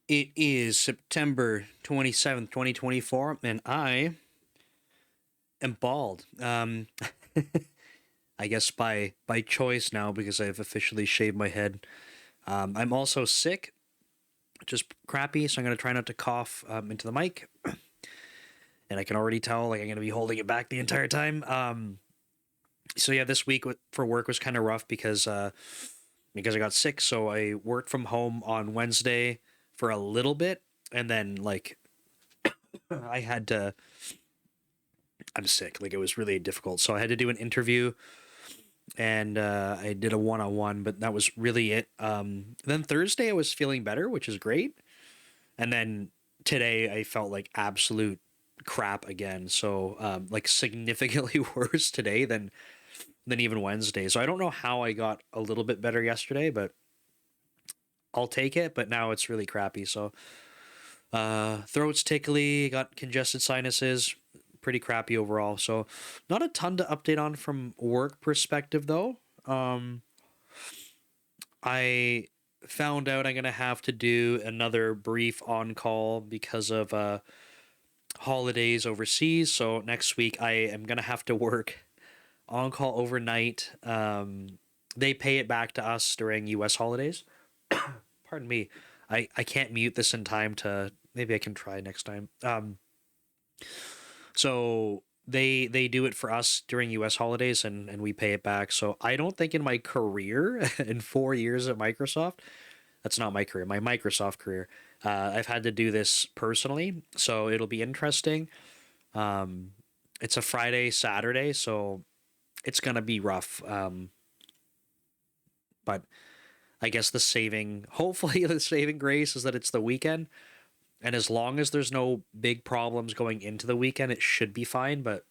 It is September 27th, 2024, and I am bald. I guess by choice now because I've officially shaved my head. I'm also sick, just crappy, so I'm going to try not to cough into the mic. And I can already tell like I'm going to be holding it back the entire time. So yeah, this week for work was kind of rough because I got sick. So I worked from home on Wednesday for a little bit, and then like I had to I'm sick. Like it was really difficult. So I had to do an interview and I did a one on one, but that was really it. Then Thursday I was feeling better, which is great. And then today I felt like absolute crap again. So like significantly worse today than even Wednesday. So I don't know how I got a little bit better yesterday, but I'll take it. But now it's really crappy. So throat's tickly, got congested sinuses, pretty crappy overall. So not a ton to update on from work perspective though. Um, I found out I'm gonna have to do another brief on call because of holidays overseas. So next week I am gonna have to work on call overnight. They pay it back to us during U.S. holidays. Pardon me. I can't mute this in time to maybe I can try next time. So they do it for us during US holidays and we pay it back. So I don't think in my career in 4 years at Microsoft, that's not my career, my Microsoft career, I've had to do this personally. So it'll be interesting. Um, it's a Friday, Saturday, so it's gonna be rough. But I guess hopefully the saving grace is that it's the weekend. And as long as there's no big problems going into the weekend, it should be fine. But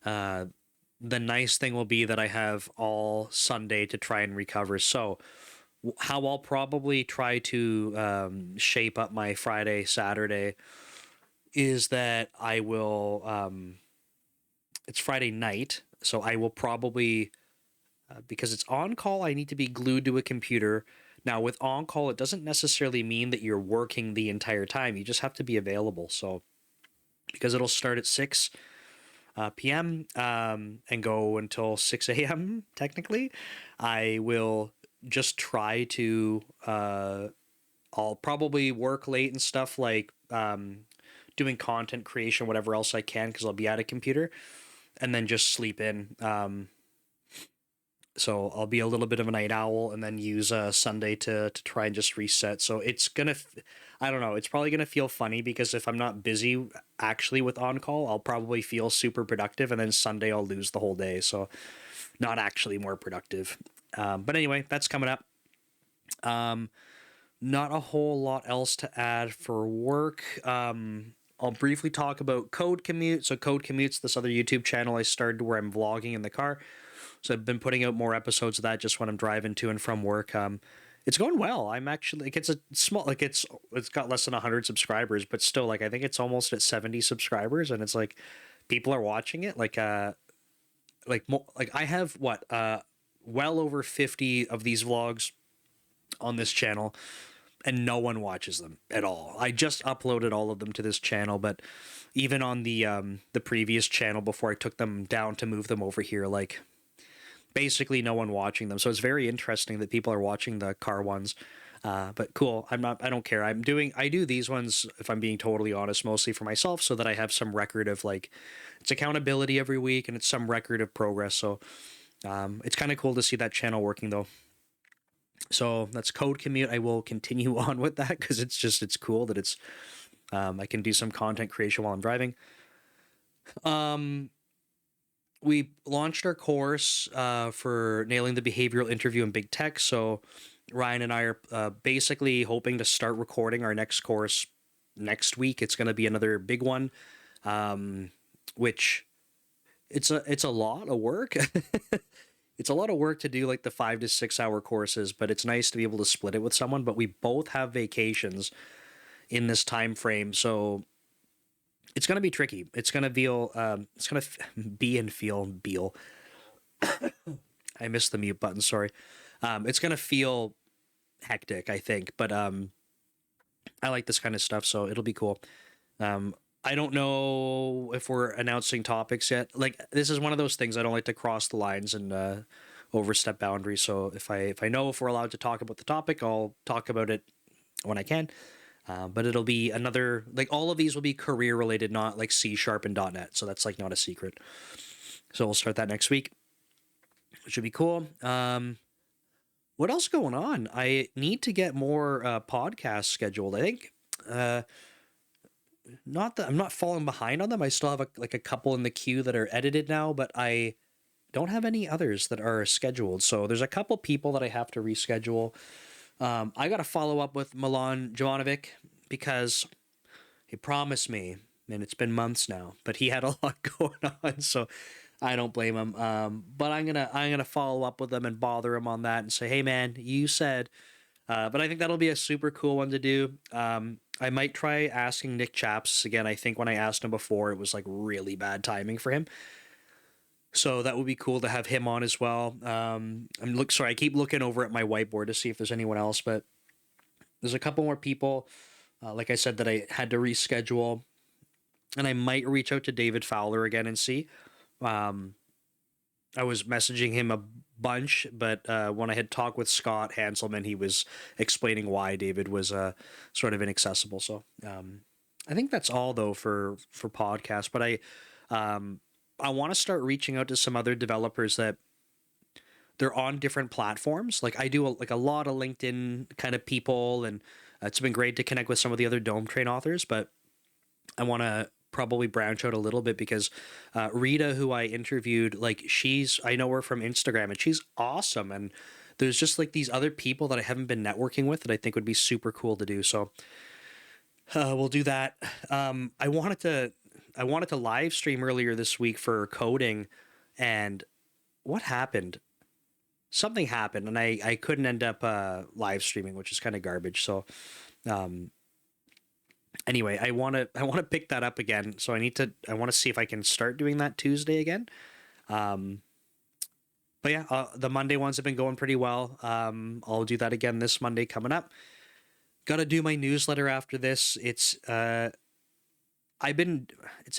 uh, the nice thing will be that I have all Sunday to try and recover. So, how I'll probably try to shape up my Friday, Saturday is that I will. It's Friday night, so I will probably, because it's on call, I need to be glued to a computer. Now, with on call, it doesn't necessarily mean that you're working the entire time. You just have to be available. So, because it'll start at 6 p.m. And go until 6 a.m. technically, I will just try to. I'll probably work late and stuff like doing content creation, whatever else I can, because I'll be at a computer, and then just sleep in. So I'll be a little bit of a night owl and then use Sunday to try and just reset. So I don't know, it's probably gonna feel funny because if I'm not busy actually with on call, I'll probably feel super productive, and then Sunday I'll lose the whole day. So not actually more productive. But anyway, that's coming up. Um, Not a whole lot else to add for work. I'll briefly talk about Code Commute. So Code Commute's this other YouTube channel I started where I'm vlogging in the car. So I've been putting out more episodes of that just when I'm driving to and from work. It's going well. I'm actually like it's a small like it's got less than 100 subscribers, but still like I think it's almost at 70 subscribers, and it's like people are watching it. Like I have well over 50 of these vlogs on this channel, and no one watches them at all. I just uploaded all of them to this channel, but even on the previous channel before I took them down to move them over here, like basically no one watching them. So it's very interesting that people are watching the car ones. But cool. I don't care. I do these ones, if I'm being totally honest, mostly for myself so that I have some record of like, it's accountability every week and it's some record of progress. So, it's kind of cool to see that channel working though. So that's Code Commute. I will continue on with that because it's cool that I can do some content creation while I'm driving. Um, we launched our course for nailing the behavioral interview in big tech. So Ryan and I are basically hoping to start recording our next course next week. It's going to be another big one, which it's a lot of work. It's a lot of work to do like the 5 to 6 hour courses, but it's nice to be able to split it with someone. But we both have vacations in this time frame, so it's going to be tricky. It's going to feel it's going to be and feel Beal. I missed the mute button. Sorry. It's going to feel hectic, I think, but I like this kind of stuff, so it'll be cool. I don't know if we're announcing topics yet. Like, this is one of those things I don't like to cross the lines and overstep boundaries. So if I know if we're allowed to talk about the topic, I'll talk about it when I can. But it'll be another, like, all of these will be career related, not like C# and .NET. So that's like not a secret. So we'll start that next week, which should be cool. What else going on? I need to get more podcasts scheduled. I think not that I'm not falling behind on them. I still have like a couple in the queue that are edited now, but I don't have any others that are scheduled. So there's a couple people that I have to reschedule. I got to follow up with Milan Jovanovic because he promised me, and it's been months now, but he had a lot going on, so I don't blame him. But I'm gonna follow up with him and bother him on that and say, hey man, you said. But I think that'll be a super cool one to do. I might try asking Nick Chaps again. I think when I asked him before, it was like really bad timing for him. So that would be cool to have him on as well. Sorry, I keep looking over at my whiteboard to see if there's anyone else, but there's a couple more people, like I said, that I had to reschedule, and I might reach out to David Fowler again and see. Um, I was messaging him a bunch, but when I had talked with Scott Hanselman, he was explaining why David was sort of inaccessible. So I think that's all though for podcasts. But I want to start reaching out to some other developers that they're on different platforms. Like I do like a lot of LinkedIn kind of people, and it's been great to connect with some of the other Dometrain authors. But I want to probably branch out a little bit because Rita, who I interviewed, like I know her from Instagram and she's awesome. And there's just like these other people that I haven't been networking with that I think would be super cool to do. So we'll do that. I wanted to live stream earlier this week for coding, and what happened? Something happened, and I couldn't end up live streaming, which is kind of garbage. So um, anyway, I want to pick that up again. So I want to see if I can start doing that Tuesday again. Um, but yeah, the Monday ones have been going pretty well. I'll do that again this Monday coming up. Got to do my newsletter after this. It's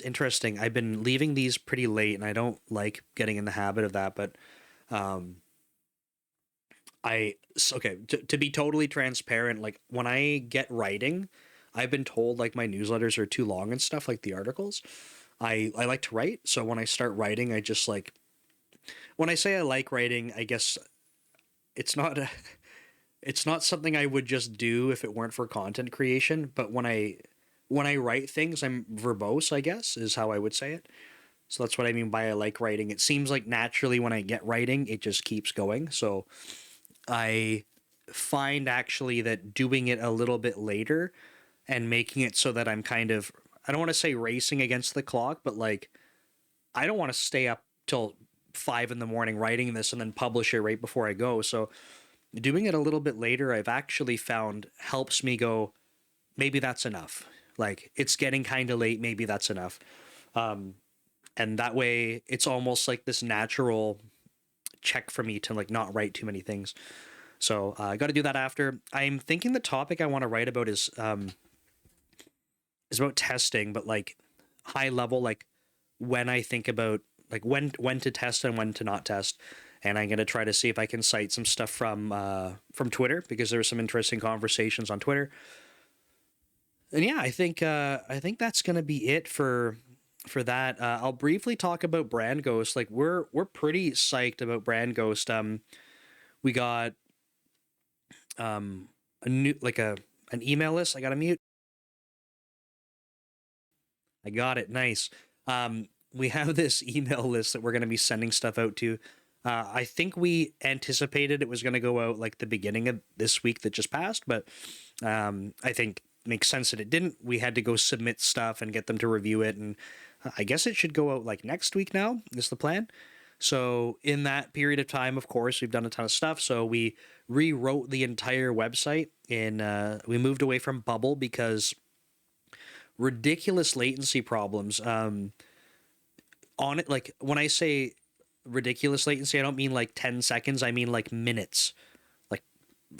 interesting. I've been leaving these pretty late, and I don't like getting in the habit of that. But um, okay, to be totally transparent, like when I get writing, I've been told like my newsletters are too long and stuff, like the articles. I like to write, so when I start writing, I just like when I say I like writing, I guess it's not it's not something I would just do if it weren't for content creation, but when I write things, I'm verbose, I guess, is how I would say it. So that's what I mean by I like writing. It seems like naturally when I get writing, it just keeps going. So I find actually that doing it a little bit later and making it so that I'm kind of, I don't want to say racing against the clock, but like I don't want to stay up till 5 in the morning writing this and then publish it right before I go. So doing it a little bit later, I've actually found helps me go, maybe that's enough. Like it's getting kind of late. Maybe that's enough. Um, and that way it's almost like this natural check for me to like not write too many things. So I got to do that after. I'm thinking the topic I want to write about is about testing, but like high level, like when I think about like when to test and when to not test. And I'm gonna try to see if I can cite some stuff from Twitter because there were some interesting conversations on Twitter. And yeah, I think that's gonna be it for that. I'll briefly talk about Brand Ghost. Like we're pretty psyched about Brand Ghost. We got a new like an email list. I got to mute. I got it. Nice. We have this email list that we're going to be sending stuff out to. I think we anticipated it was going to go out like the beginning of this week that just passed, but I think makes sense that it didn't. We had to go submit stuff and get them to review it, and I guess it should go out like next week now, is the plan. So in that period of time, of course, we've done a ton of stuff. So we rewrote the entire website, and we moved away from Bubble because ridiculous latency problems. On it, like when I say ridiculous latency, I don't mean like 10 seconds. I mean like minutes. Like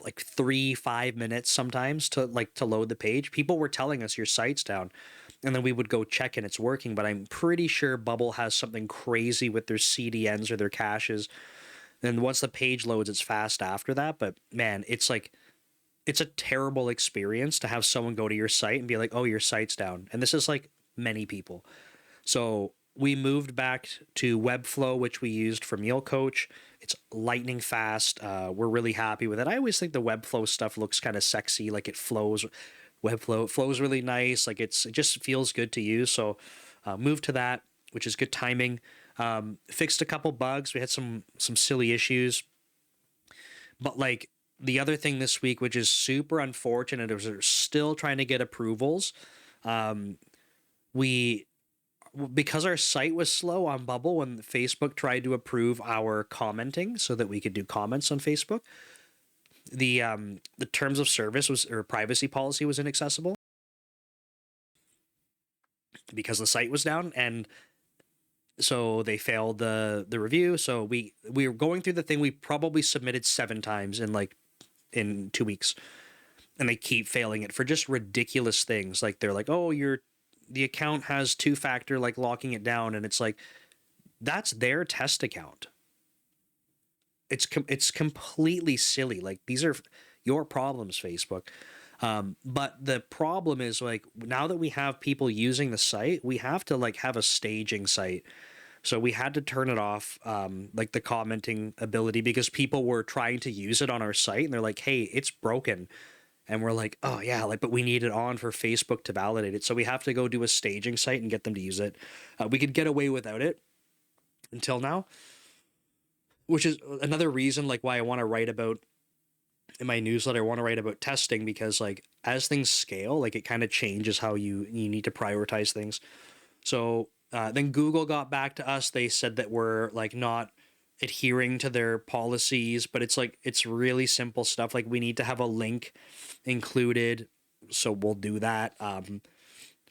like 3-5 minutes sometimes to load the page. People were telling us your site's down, and then we would go check and it's working. But I'm pretty sure Bubble has something crazy with their CDNs or their caches. And once the page loads, it's fast after that. But man, it's like it's a terrible experience to have someone go to your site and be like, "Oh, your site's down." And this is like many people. So we moved back to Webflow, which we used for Meal Coach. It's lightning fast. We're really happy with it. I always think the Webflow stuff looks kind of sexy, like it flows. Webflow, it flows really nice. Like it just feels good to use. So moved to that, which is good timing. Fixed a couple bugs. We had some silly issues, but like the other thing this week, which is super unfortunate, is we're still trying to get approvals. Um, we because our site was slow on Bubble when Facebook tried to approve our commenting so that we could do comments on Facebook. The terms of service was or privacy policy was inaccessible because the site was down, and so they failed the review. So we were going through the thing. We probably submitted 7 times in 2 weeks, and they keep failing it for just ridiculous things. Like they're like, oh, the account has 2-factor, like locking it down, and it's like that's their test account. It's completely silly. Like these are your problems, Facebook. But the problem is like now that we have people using the site, we have to like have a staging site. So we had to turn it off, like the commenting ability, because people were trying to use it on our site and they're like, hey, it's broken. And we're like, oh yeah, like, but we need it on for Facebook to validate it. So we have to go do a staging site and get them to use it. We could get away without it until now, which is another reason like why I want to write about in my newsletter. I want to write about testing because like as things scale, like it kind of changes how you need to prioritize things. So then Google got back to us. They said that we're like not adhering to their policies, but it's like it's really simple stuff. Like we need to have a link included, so we'll do that.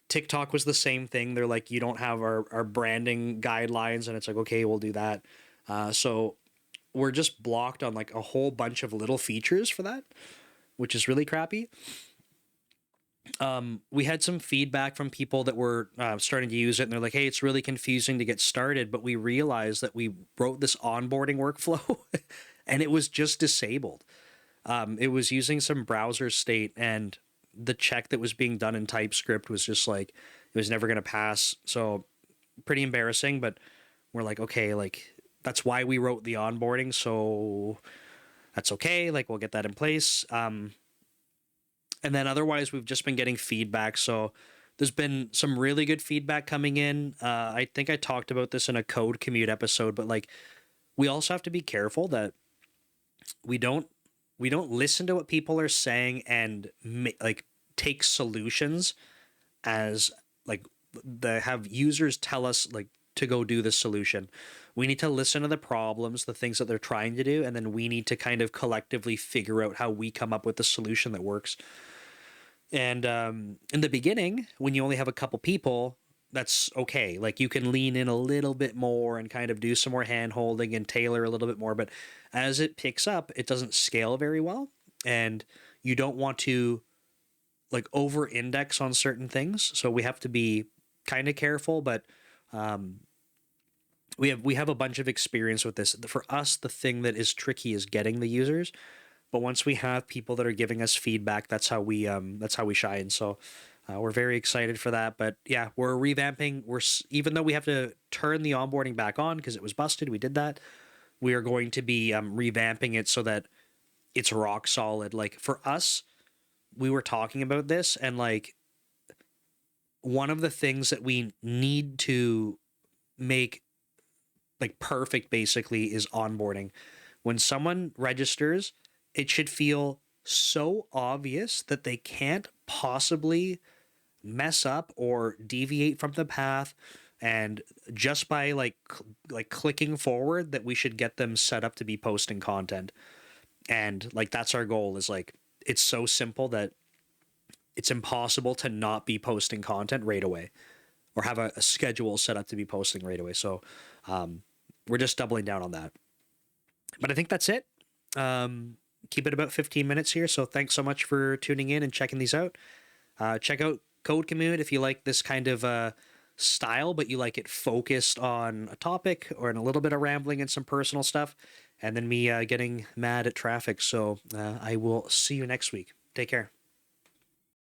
TikTok was the same thing. They're like, you don't have our branding guidelines, and it's like, okay, we'll do that. So we're just blocked on like a whole bunch of little features for that, which is really crappy. We had some feedback from people that were starting to use it, and they're like, hey, it's really confusing to get started. But we realized that we wrote this onboarding workflow and it was just disabled. It was using some browser state, and the check that was being done in TypeScript was just like, it was never going to pass. So pretty embarrassing, but we're like, okay, like that's why we wrote the onboarding. So that's okay. Like we'll get that in place. And then otherwise, we've just been getting feedback. So there's been some really good feedback coming in. I think I talked about this in a code commute episode, but like we also have to be careful that we don't listen to what people are saying and like take solutions as like have users tell us like to go do the solution. We need to listen to the problems, the things that they're trying to do, and then we need to kind of collectively figure out how we come up with the solution that works. And in the beginning, when you only have a couple people, that's okay. Like you can lean in a little bit more and kind of do some more hand holding and tailor a little bit more. But as it picks up, it doesn't scale very well. And you don't want to like over index on certain things. So we have to be kind of careful, but we have a bunch of experience with this. For us, the thing that is tricky is getting the users. But once we have people that are giving us feedback, that's how we shine. So we're very excited for that. But yeah, we're revamping. Even though we have to turn the onboarding back on because it was busted, we did that. We are going to be revamping it so that it's rock solid. Like for us, we were talking about this, and like one of the things that we need to make like perfect basically is onboarding. When someone registers, it should feel so obvious that they can't possibly mess up or deviate from the path, and just by like clicking forward that we should get them set up to be posting content. And like that's our goal, is like it's so simple that it's impossible to not be posting content right away or have a schedule set up to be posting right away. So we're just doubling down on that. But I think that's it. keep it about 15 minutes here. So thanks so much for tuning in and checking these out. Check out Code Commute if you like this kind of style, but you like it focused on a topic or in a little bit of rambling and some personal stuff, and then me getting mad at traffic. So I will see you next week. Take care.